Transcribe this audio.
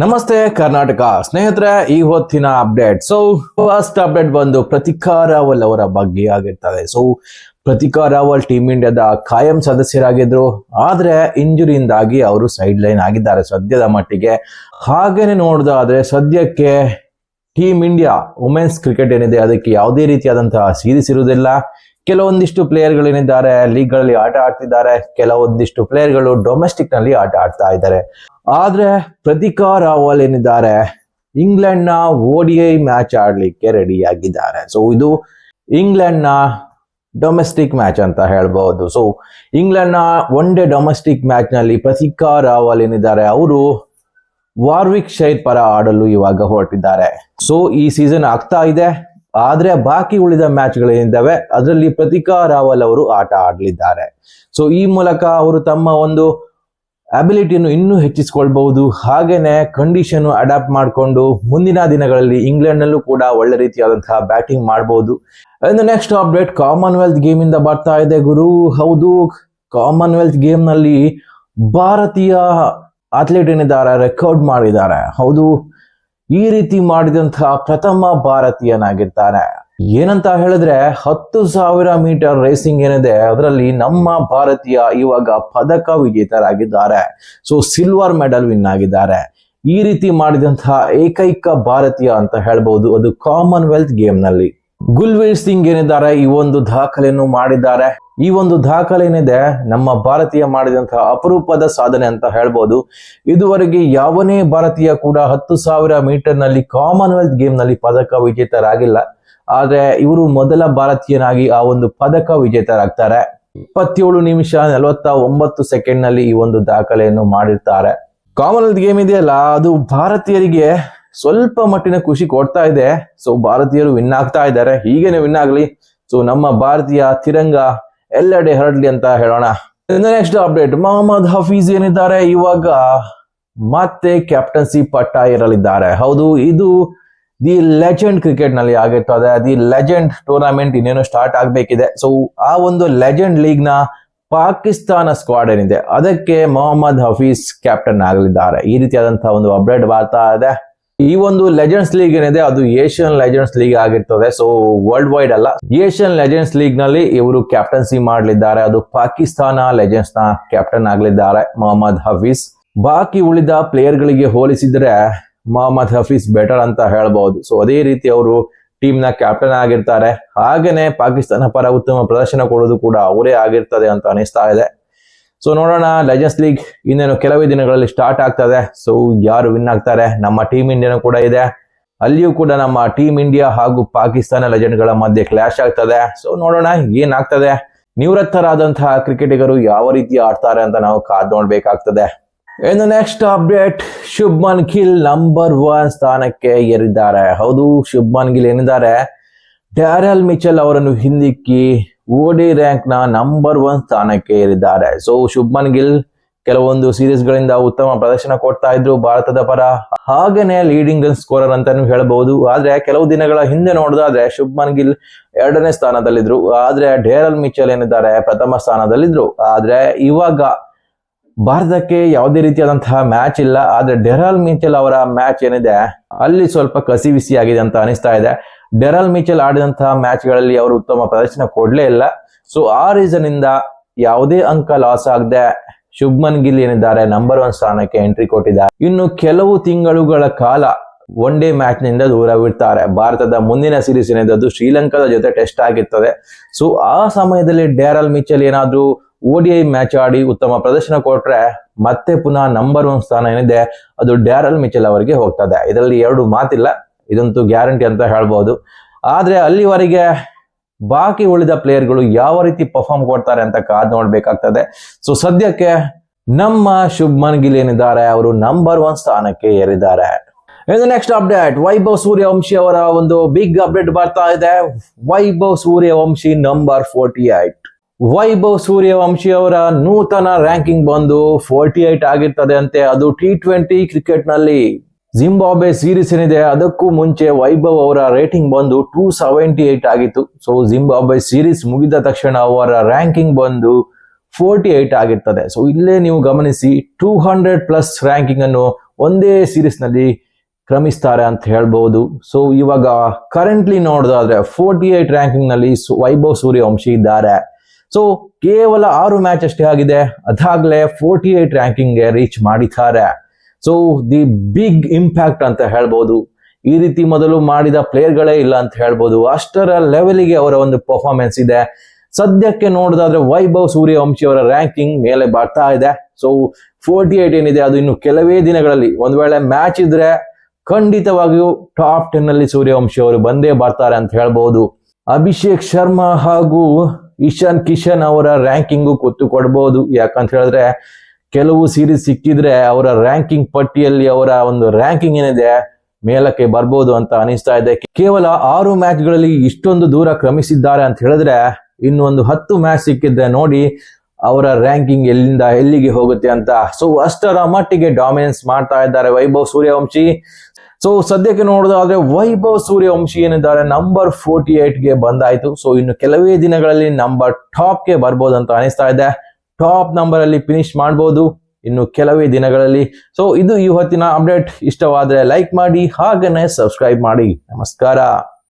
ನಮಸ್ತೆ ಕರ್ನಾಟಕ ಸ್ನೇಹಿತರೆ, ಈ ಹೊತ್ತಿನ ಅಪ್ಡೇಟ್. ಫಸ್ಟ್ ಅಪ್ಡೇಟ್ ಬಂದು ಪ್ರತಿಕಾ ರಾವಲ್ ಅವರ ಬಗ್ಗೆ ಆಗಿರ್ತದೆ. ಪ್ರತಿಕಾ ರಾವಲ್ ಟೀಮ್ ಇಂಡಿಯಾದ ಕಾಯಂ ಸದಸ್ಯರಾಗಿದ್ರು, ಆದ್ರೆ ಇಂಜುರಿಯಿಂದಾಗಿ ಅವರು ಸೈಡ್ ಲೈನ್ ಆಗಿದ್ದಾರೆ ಸದ್ಯದ ಮಟ್ಟಿಗೆ. ಹಾಗೇನೆ ನೋಡೋದಾದ್ರೆ ಸದ್ಯಕ್ಕೆ ಟೀಮ್ ಇಂಡಿಯಾ ವುಮೆನ್ಸ್ ಕ್ರಿಕೆಟ್ ಏನಿದೆ ಅದಕ್ಕೆ ಯಾವುದೇ ರೀತಿಯಾದಂತಹ ಸೀರೀಸ್ ಇರುವುದಿಲ್ಲ. ಕೆಲವೊಂದಿಷ್ಟು ಪ್ಲೇಯರ್ಗಳು ಏನಿದ್ದಾರೆ ಲೀಗ್ ಗಳಲ್ಲಿ ಆಟ ಆಡ್ತಿದ್ದಾರೆ, ಕೆಲವೊಂದಿಷ್ಟು ಪ್ಲೇಯರ್ಗಳು ಡೊಮೆಸ್ಟಿಕ್ ನಲ್ಲಿ ಆಟ ಆಡ್ತಾ ಇದ್ದಾರೆ. ಆದ್ರೆ ಪ್ರತಿಕಾ ರಾವಲ್ ಏನಿದ್ದಾರೆ ಇಂಗ್ಲೆಂಡ್ ನ ODI ಮ್ಯಾಚ್ ಆಡ್ಲಿಕ್ಕೆ ರೆಡಿ ಆಗಿದ್ದಾರೆ. ಇದು ಇಂಗ್ಲೆಂಡ್ ನ ಡೊಮೆಸ್ಟಿಕ್ ಮ್ಯಾಚ್ ಅಂತ ಹೇಳ್ಬಹುದು. ಇಂಗ್ಲೆಂಡ್ ನ ಒನ್ ಡೇ ಡೊಮೆಸ್ಟಿಕ್ ಮ್ಯಾಚ್ ನಲ್ಲಿ ಪ್ರತಿಕಾ ರಾವಲ್ ಏನಿದ್ದಾರೆ ಅವರು ವಾರ್ವಿಕ್ ಶೈರ್ ಪರ ಆಡಲು ಇವಾಗ ಹೊರಟಿದ್ದಾರೆ. ಈ ಸೀಸನ್ ಆಗ್ತಾ ಇದೆ, ಆದ್ರೆ ಬಾಕಿ ಉಳಿದ ಮ್ಯಾಚ್ ಗಳೇನಿದ್ದಾವೆ ಅದರಲ್ಲಿ ಪ್ರತಿಕಾ ರಾವಲ್ ಅವರು ಆಟ ಆಡಲಿದ್ದಾರೆ. ಈ ಮೂಲಕ ಅವರು ತಮ್ಮ ಒಂದು ಅಬಿಲಿಟಿಯನ್ನು ಇನ್ನೂ ಹೆಚ್ಚಿಸಿಕೊಳ್ಬಹುದು. ಹಾಗೇನೆ ಕಂಡೀಷನ್ ಅಡಾಪ್ಟ್ ಮಾಡಿಕೊಂಡು ಮುಂದಿನ ದಿನಗಳಲ್ಲಿ ಇಂಗ್ಲೆಂಡ್ ನಲ್ಲೂ ಕೂಡ ಒಳ್ಳೆ ರೀತಿಯಾದಂತಹ ಬ್ಯಾಟಿಂಗ್ ಮಾಡಬಹುದು. ನೆಕ್ಸ್ಟ್ ಅಪ್ಡೇಟ್ ಕಾಮನ್ವೆಲ್ತ್ ಗೇಮ್ ಇಂದ ಬರ್ತಾ ಇದೆ ಗುರು. ಹೌದು, ಕಾಮನ್ವೆಲ್ತ್ ಗೇಮ್ ನಲ್ಲಿ ಭಾರತೀಯ ಅಥ್ಲೀಟ್ ಏನಿದ್ದಾರೆ ರೆಕಾರ್ಡ್ ಮಾಡಿದ್ದಾರೆ. ಹೌದು, ಈ ರೀತಿ ಮಾಡಿದಂತಹ ಪ್ರಥಮ ಭಾರತೀಯನಾಗಿರ್ತಾರೆ. ಏನಂತ ಹೇಳಿದ್ರೆ 10,000 ಮೀಟರ್ ರೇಸಿಂಗ್ ಏನಿದೆ ಅದರಲ್ಲಿ ನಮ್ಮ ಭಾರತೀಯ ಇವಾಗ ಪದಕ ವಿಜೇತರಾಗಿದ್ದಾರೆ. ಸಿಲ್ವರ್ ಮೆಡಲ್ ವಿನ್ ಆಗಿದ್ದಾರೆ. ಈ ರೀತಿ ಮಾಡಿದಂತಹ ಏಕೈಕ ಭಾರತೀಯ ಅಂತ ಹೇಳ್ಬಹುದು, ಅದು ಕಾಮನ್ವೆಲ್ತ್ ಗೇಮ್ ನಲ್ಲಿ. ಗುಲ್ವೀರ್ ಸಿಂಗ್ ಏನಿದ್ದಾರೆ ಈ ಒಂದು ದಾಖಲೆಯನ್ನು ಮಾಡಿದ್ದಾರೆ. ಈ ಒಂದು ದಾಖಲೆ ಏನಿದೆ ನಮ್ಮ ಭಾರತೀಯ ಮಾಡಿದಂತಹ ಅಪರೂಪದ ಸಾಧನೆ ಅಂತ ಹೇಳ್ಬೋದು. ಇದುವರೆಗೆ ಯಾವನೇ ಭಾರತೀಯ ಕೂಡ 10,000 ಮೀಟರ್ ನಲ್ಲಿ ಕಾಮನ್ವೆಲ್ತ್ ಗೇಮ್ ನಲ್ಲಿ ಪದಕ ವಿಜೇತರಾಗಿಲ್ಲ. ಆದ್ರೆ ಇವರು ಮೊದಲ ಭಾರತೀಯನಾಗಿ ಆ ಒಂದು ಪದಕ ವಿಜೇತರಾಗ್ತಾರೆ. 27 ನಿಮಿಷ 49 ಸೆಕೆಂಡ್ ನಲ್ಲಿ ಈ ಒಂದು ದಾಖಲೆಯನ್ನು ಮಾಡಿರ್ತಾರೆ. ಕಾಮನ್ವೆಲ್ತ್ ಗೇಮ್ ಇದೆಯಲ್ಲ ಅದು ಭಾರತೀಯರಿಗೆ ಸ್ವಲ್ಪ ಮಟ್ಟಿನ ಖುಷಿ ಕೊಡ್ತಾ ಇದೆ. ಭಾರತೀಯರು ವಿನ್ ಆಗ್ತಾ ಇದ್ದಾರೆ, ಹೀಗೇನೆ ವಿನ್ ಆಗ್ಲಿ. ನಮ್ಮ ಭಾರತೀಯ ತಿರಂಗ ಎಲ್ಲೆಡೆ ಹರಡ್ಲಿ ಅಂತ ಹೇಳೋಣ. ನೆಕ್ಸ್ಟ್ ಅಪ್ಡೇಟ್, ಮೊಹಮ್ಮದ್ ಹಫೀಜ್ ಏನಿದ್ದಾರೆ ಇವಾಗ ಮತ್ತೆ ಕ್ಯಾಪ್ಟನ್ಸಿ ಪಟ್ಟ ಇರಲಿದ್ದಾರೆ. ಹೌದು, ಇದು ದಿ ಲೆಜೆಂಡ್ ಕ್ರಿಕೆಟ್ ನಲ್ಲಿ ಆಗಿರ್ತದೆ. ದಿ ಲೆಜೆಂಡ್ ಟೂರ್ನಮೆಂಟ್ ಇನ್ನೇನು ಸ್ಟಾರ್ಟ್ ಆಗ್ಬೇಕಿದೆ. ಆ ಒಂದು ಲೆಜೆಂಡ್ ಲೀಗ್ ನ ಪಾಕಿಸ್ತಾನ ಸ್ಕ್ವಾಡ್ ಏನಿದೆ ಅದಕ್ಕೆ ಮೊಹಮ್ಮದ್ ಹಫೀಜ್ ಕ್ಯಾಪ್ಟನ್ ಆಗಲಿದ್ದಾರೆ. ಈ ರೀತಿಯಾದಂತಹ ಒಂದು ಅಪ್ಡೇಟ್ ಬರ್ತಾ ಇದೆ. ಈ ಒಂದು ಲೆಜೆಂಡ್ಸ್ ಲೀಗ್ ಏನಿದೆ ಅದು ಏಷ್ಯನ್ ಲೆಜೆಂಡ್ಸ್ ಲೀಗ್ ಆಗಿರ್ತದೆ. ವರ್ಲ್ಡ್ ವೈಡ್ ಅಲ್ಲ, ಏಷ್ಯನ್ ಲೆಜೆಂಡ್ಸ್ ಲೀಗ್ ನಲ್ಲಿ ಇವರು ಕ್ಯಾಪ್ಟನ್ಸಿ ಮಾಡಲಿದ್ದಾರೆ. ಅದು ಪಾಕಿಸ್ತಾನ ಲೆಜೆಂಡ್ಸ್ ನ ಕ್ಯಾಪ್ಟನ್ ಆಗಲಿದ್ದಾರೆ ಮೊಹಮ್ಮದ್ ಹಫೀಜ್. ಬಾಕಿ ಉಳಿದ ಪ್ಲೇಯರ್ ಗಳಿಗೆ ಹೋಲಿಸಿದ್ರೆ ಮೊಹಮ್ಮದ್ ಹಫೀಜ್ ಬೆಟರ್ ಅಂತ ಹೇಳ್ಬಹುದು. ಅದೇ ರೀತಿ ಅವರು ಟೀಮ್ ನ ಕ್ಯಾಪ್ಟನ್ ಆಗಿರ್ತಾರೆ. ಹಾಗೇನೆ ಪಾಕಿಸ್ತಾನ ಪರ ಉತ್ತಮ ಪ್ರದರ್ಶನ ಕೊಡೋದು ಕೂಡ ಅವರೇ ಆಗಿರ್ತದೆ ಅಂತ ಅನಿಸ್ತಾ ಇದೆ. ನೋಡೋಣ, ಲೆಜೆಂಡ್ಸ್ ಲೀಗ್ ಇನ್ನೇನು ಕೆಲವೇ ದಿನಗಳಲ್ಲಿ ಸ್ಟಾರ್ಟ್ ಆಗ್ತದೆ. ಯಾರು ವಿನ್ ಆಗ್ತಾರೆ? ನಮ್ಮ ಟೀಮ್ ಇಂಡಿಯಾನು ಕೂಡ ಇದೆ, ಅಲ್ಲಿಯೂ ಕೂಡ ನಮ್ಮ ಟೀಮ್ ಇಂಡಿಯಾ ಹಾಗೂ ಪಾಕಿಸ್ತಾನ ಲೆಜೆಂಡ್ ಗಳ ಮಧ್ಯೆ ಕ್ಲಾಶ್ ಆಗ್ತದೆ. ನೋಡೋಣ ಏನಾಗ್ತದೆ. ನಿವೃತ್ತರಾದಂತಹ ಕ್ರಿಕೆಟಿಗರು ಯಾವ ರೀತಿ ಆಡ್ತಾರೆ ಅಂತ ನಾವು ಕಾದ್ ನೋಡ್ಬೇಕಾಗ್ತದೆ. ಇನ್ನು next update, Shubman Gill number 1 ಸ್ಥಾನಕ್ಕೆ ಏರಿದ್ದಾರೆ. ಹೌದು, ಶುಭ್ಮನ್ ಗಿಲ್ ಏನಿದ್ದಾರೆ ಡ್ಯಾರೆಲ್ ಮಿಚೆಲ್ ಅವರನ್ನು ಹಿಂದಿಕ್ಕಿ ODI ರ್ಯಾಂಕ್ ನ ನಂಬರ್ 1 ಸ್ಥಾನಕ್ಕೆ ಏರಿದ್ದಾರೆ. ಶುಭ್ಮನ್ ಗಿಲ್ ಕೆಲವೊಂದು ಸೀರೀಸ್ ಗಳಿಂದ ಉತ್ತಮ ಪ್ರದರ್ಶನ ಕೊಡ್ತಾ ಇದ್ರು ಭಾರತದ ಪರ, ಹಾಗೇನೆ ಲೀಡಿಂಗ್ ರನ್ ಸ್ಕೋರರ್ ಅಂತಾನು ಹೇಳಬಹುದು. ಆದ್ರೆ ಕೆಲವು ದಿನಗಳ ಹಿಂದೆ ನೋಡಿದ್ರೆ ಶುಭ್ಮನ್ ಗಿಲ್ 2ನೇ ಸ್ಥಾನದಲ್ಲಿದ್ರು, ಆದ್ರೆ ಡ್ಯಾರೆಲ್ ಮಿಚೆಲ್ ಏನಿದ್ದಾರೆ ಪ್ರಥಮ ಸ್ಥಾನದಲ್ಲಿದ್ರು. ಆದ್ರೆ ಇವಾಗ ಭಾರತಕ್ಕೆ ಯಾವುದೇ ರೀತಿಯಾದಂತಹ ಮ್ಯಾಚ್ ಇಲ್ಲ. ಆದ್ರೆ ಡ್ಯಾರೆಲ್ ಮಿಚೆಲ್ ಅವರ ಮ್ಯಾಚ್ ಏನಿದೆ ಅಲ್ಲಿ ಸ್ವಲ್ಪ ಕಸಿವಿಸಿ ಆಗಿದೆ ಅಂತ ಅನಿಸ್ತಾ ಇದೆ. ಡ್ಯಾರೆಲ್ ಮಿಚೆಲ್ ಆಡಿದಂತಹ ಮ್ಯಾಚ್ ಗಳಲ್ಲಿ ಅವರು ಉತ್ತಮ ಪ್ರದರ್ಶನ ಕೊಡ್ಲೇ ಇಲ್ಲ. ಆ ರೀಸನ್ ಇಂದ ಯಾವುದೇ ಅಂಕ ಲಾಸ್ ಆಗದೆ ಶುಭ್ಮನ್ ಗಿಲ್ ಏನಿದ್ದಾರೆ ನಂಬರ್ 1 ಸ್ಥಾನಕ್ಕೆ ಎಂಟ್ರಿ ಕೊಟ್ಟಿದ್ದಾರೆ. ಇನ್ನು ಕೆಲವು ತಿಂಗಳುಗಳ ಕಾಲ ಒನ್ ಡೇ ಮ್ಯಾಚ್ ನಿಂದ ದೂರವಿರ್ತಾರೆ. ಭಾರತದ ಮುಂದಿನ ಸೀರೀಸ್ ಏನಿದೆ ಅದು ಶ್ರೀಲಂಕಾದ ಜೊತೆ ಟೆಸ್ಟ್ ಆಗಿರ್ತದೆ. ಆ ಸಮಯದಲ್ಲಿ ಡ್ಯಾರೆಲ್ ಮಿಚೆಲ್ ಏನಾದ್ರೂ ODI ಮ್ಯಾಚ್ ಆಡಿ ಉತ್ತಮ ಪ್ರದರ್ಶನ ಕೊಟ್ರೆ ಮತ್ತೆ ಪುನಃ ನಂಬರ್ 1 ಸ್ಥಾನ ಏನಿದೆ ಅದು ಡ್ಯಾರೆಲ್ ಮಿಚೆಲ್ ಅವರಿಗೆ ಹೋಗ್ತದೆ. ಇದರಲ್ಲಿ 2 ಮಾತಿಲ್ಲ, ಇದಂತೂ ಗ್ಯಾರಂಟಿ ಅಂತ ಹೇಳ್ಬಹುದು. ಆದ್ರೆ ಅಲ್ಲಿವರೆಗೆ ಬಾಕಿ ಉಳಿದ ಪ್ಲೇಯರ್ಗಳು ಯಾವ ರೀತಿ ಪರ್ಫಾರ್ಮ್ ಕೊಡ್ತಾರೆ ಅಂತ ಕಾದ್ ನೋಡ್ಬೇಕಾಗ್ತದೆ. ಸದ್ಯಕ್ಕೆ ನಮ್ಮ ಶುಭ್ಮನ್ ಗಿಲ್ ಏನಿದ್ದಾರೆ ಅವರು ನಂಬರ್ 1 ಸ್ಥಾನಕ್ಕೆ ಏರಿದ್ದಾರೆ. ನೆಕ್ಸ್ಟ್ ಅಪ್ಡೇಟ್, ವೈಭವ್ ಸೂರ್ಯವಂಶಿ ಅವರ ಒಂದು ಬಿಗ್ ಅಪ್ಡೇಟ್ ಬರ್ತಾ ಇದೆ. ವೈಭವ್ ಸೂರ್ಯವಂಶಿ ನಂಬರ್ 48. ವೈಭವ್ ಸೂರ್ಯವಂಶಿ ಅವರ ನೂತನ ರ್ಯಾಂಕಿಂಗ್ ಬಂದು 48 ಆಗಿರ್ತದೆ ಅಂತೆ. ಅದು T20 ಕ್ರಿಕೆಟ್ ನಲ್ಲಿ ಜಿಂಬಾಬ್ವೆ ಸೀರೀಸ್ ಏನಿದೆ ಅದಕ್ಕೂ ಮುಂಚೆ ವೈಭವ್ ಅವರ ರೇಟಿಂಗ್ ಬಂದು 278 ಆಗಿತ್ತು. ಜಿಂಬಾಬ್ವೆ ಸೀರೀಸ್ ಮುಗಿದ ತಕ್ಷಣ ಅವರ ರ್ಯಾಂಕಿಂಗ್ ಬಂದು 48 ಆಗಿರ್ತದೆ. ಸೊ ಇಲ್ಲೇ ನೀವು ಗಮನಿಸಿ 200+ ರ್ಯಾಂಕಿಂಗ್ ಅನ್ನು ಒಂದೇ ಸೀರೀಸ್ ನಲ್ಲಿ ಕ್ರಮಿಸ್ತಾರೆ ಅಂತ ಹೇಳ್ಬಹುದು. ಸೊ ಇವಾಗ ಕರೆಂಟ್ಲಿ ನೋಡೋದಾದ್ರೆ 48 ರ್ಯಾಂಕಿಂಗ್ ನಲ್ಲಿ ವೈಭವ್ ಸೂರ್ಯವಂಶಿ ಇದ್ದಾರೆ. ಸೊ ಕೇವಲ 6 ಮ್ಯಾಚ್ ಅಷ್ಟೇ ಆಗಿದೆ, ಅದಾಗ್ಲೇ 48 ರ್ಯಾಂಕಿಂಗ್ ಗೆ ರೀಚ್ ಮಾಡಿದ್ದಾರೆ. ಸೊ ದಿ ಬಿಗ್ ಇಂಪ್ಯಾಕ್ಟ್ ಅಂತ ಹೇಳ್ಬಹುದು. ಈ ರೀತಿ ಮೊದಲು ಮಾಡಿದ ಪ್ಲೇಯರ್ ಗಳೇ ಇಲ್ಲ ಅಂತ ಹೇಳ್ಬೋದು. ಅಷ್ಟರ ಲೆವೆಲ್ಗೆ ಅವರ ಒಂದು ಪರ್ಫಾರ್ಮೆನ್ಸ್ ಇದೆ. ಸದ್ಯಕ್ಕೆ ನೋಡೋದಾದ್ರೆ ವೈಭವ್ ಸೂರ್ಯವಂಶಿ ಅವರ ರ್ಯಾಂಕಿಂಗ್ ಮೇಲೆ ಬರ್ತಾ ಇದೆ. ಸೊ 48 ಏನಿದೆ ಅದು ಇನ್ನು ಕೆಲವೇ ದಿನಗಳಲ್ಲಿ, ಒಂದ್ ವೇಳೆ ಮ್ಯಾಚ್ ಇದ್ರೆ ಖಂಡಿತವಾಗಿಯೂ ಟಾಪ್ 10 ನಲ್ಲಿ ಸೂರ್ಯವಂಶಿ ಅವರು ಬಂದೇ ಬರ್ತಾರೆ ಅಂತ ಹೇಳ್ಬಹುದು. ಅಭಿಷೇಕ್ ಶರ್ಮಾ ಹಾಗೂ ಇಶಾನ್ ಕಿಶನ್ ಅವರ ರ್ಯಾಂಕಿಂಗು ಕೂತು ಕೊಡಬಹುದು. ಯಾಕಂತ ಹೇಳಿದ್ರೆ ಕೆಲವು ಸೀರೀಸ್ ಸಿಕ್ಕಿದ್ರೆ ಅವರ ರ್ಯಾಂಕಿಂಗ್ ಪಟ್ಟಿಯಲ್ಲಿ ಅವರ ಒಂದು ರ್ಯಾಂಕಿಂಗ್ ಏನಿದೆ ಮೇಲಕ್ಕೆ ಬರ್ಬೋದು ಅಂತ ಅನಿಸ್ತಾ ಇದೆ. ಕೇವಲ 6 ಮ್ಯಾಚ್ಗಳಲ್ಲಿ ಇಷ್ಟೊಂದು ದೂರ ಕ್ರಮಿಸಿದ್ದಾರೆ ಅಂತ ಹೇಳಿದ್ರೆ ಇನ್ನು ಒಂದು 10 ಮ್ಯಾಚ್ ಸಿಕ್ಕಿದ್ರೆ ನೋಡಿ ಅವರ ರ್ಯಾಂಕಿಂಗ್ ಎಲ್ಲಿಂದ ಎಲ್ಲಿಗೆ ಹೋಗುತ್ತೆ ಅಂತ. ಸೊ ಅಷ್ಟರ ಮಟ್ಟಿಗೆ ಡಾಮಿನೆನ್ಸ್ ಮಾಡ್ತಾ ಇದ್ದಾರೆ ವೈಭವ್ ಸೂರ್ಯವಂಶಿ. ಸೊ ಸದ್ಯಕ್ಕೆ ನೋಡೋದಾದ್ರೆ ವೈಭವ್ ಸೂರ್ಯವಂಶಿ ಏನಿದ್ದಾರೆ ನಂಬರ್ 48ಗೆ ಬಂದಾಯ್ತು. ಸೊ ಇನ್ನು ಕೆಲವೇ ದಿನಗಳಲ್ಲಿ ನಂಬರ್ ಟಾಪ್ಗೆ ಬರ್ಬೋದು ಅಂತ ಅನಿಸ್ತಾ ಇದೆ. ಟಾಪ್ ನಂಬರ್ ಅಲ್ಲಿ ಫಿನಿಶ್ ಮಾಡಬಹುದು ಇನ್ನು ಕೆಲವೇ ದಿನಗಳಲ್ಲಿ. ಸೊ ಇದು ಇವತ್ತಿನ ಅಪ್ಡೇಟ್. ಇಷ್ಟವಾದ್ರೆ ಲೈಕ್ ಮಾಡಿ, ಹಾಗೇನೆ ಸಬ್ಸ್ಕ್ರೈಬ್ ಮಾಡಿ. ನಮಸ್ಕಾರ.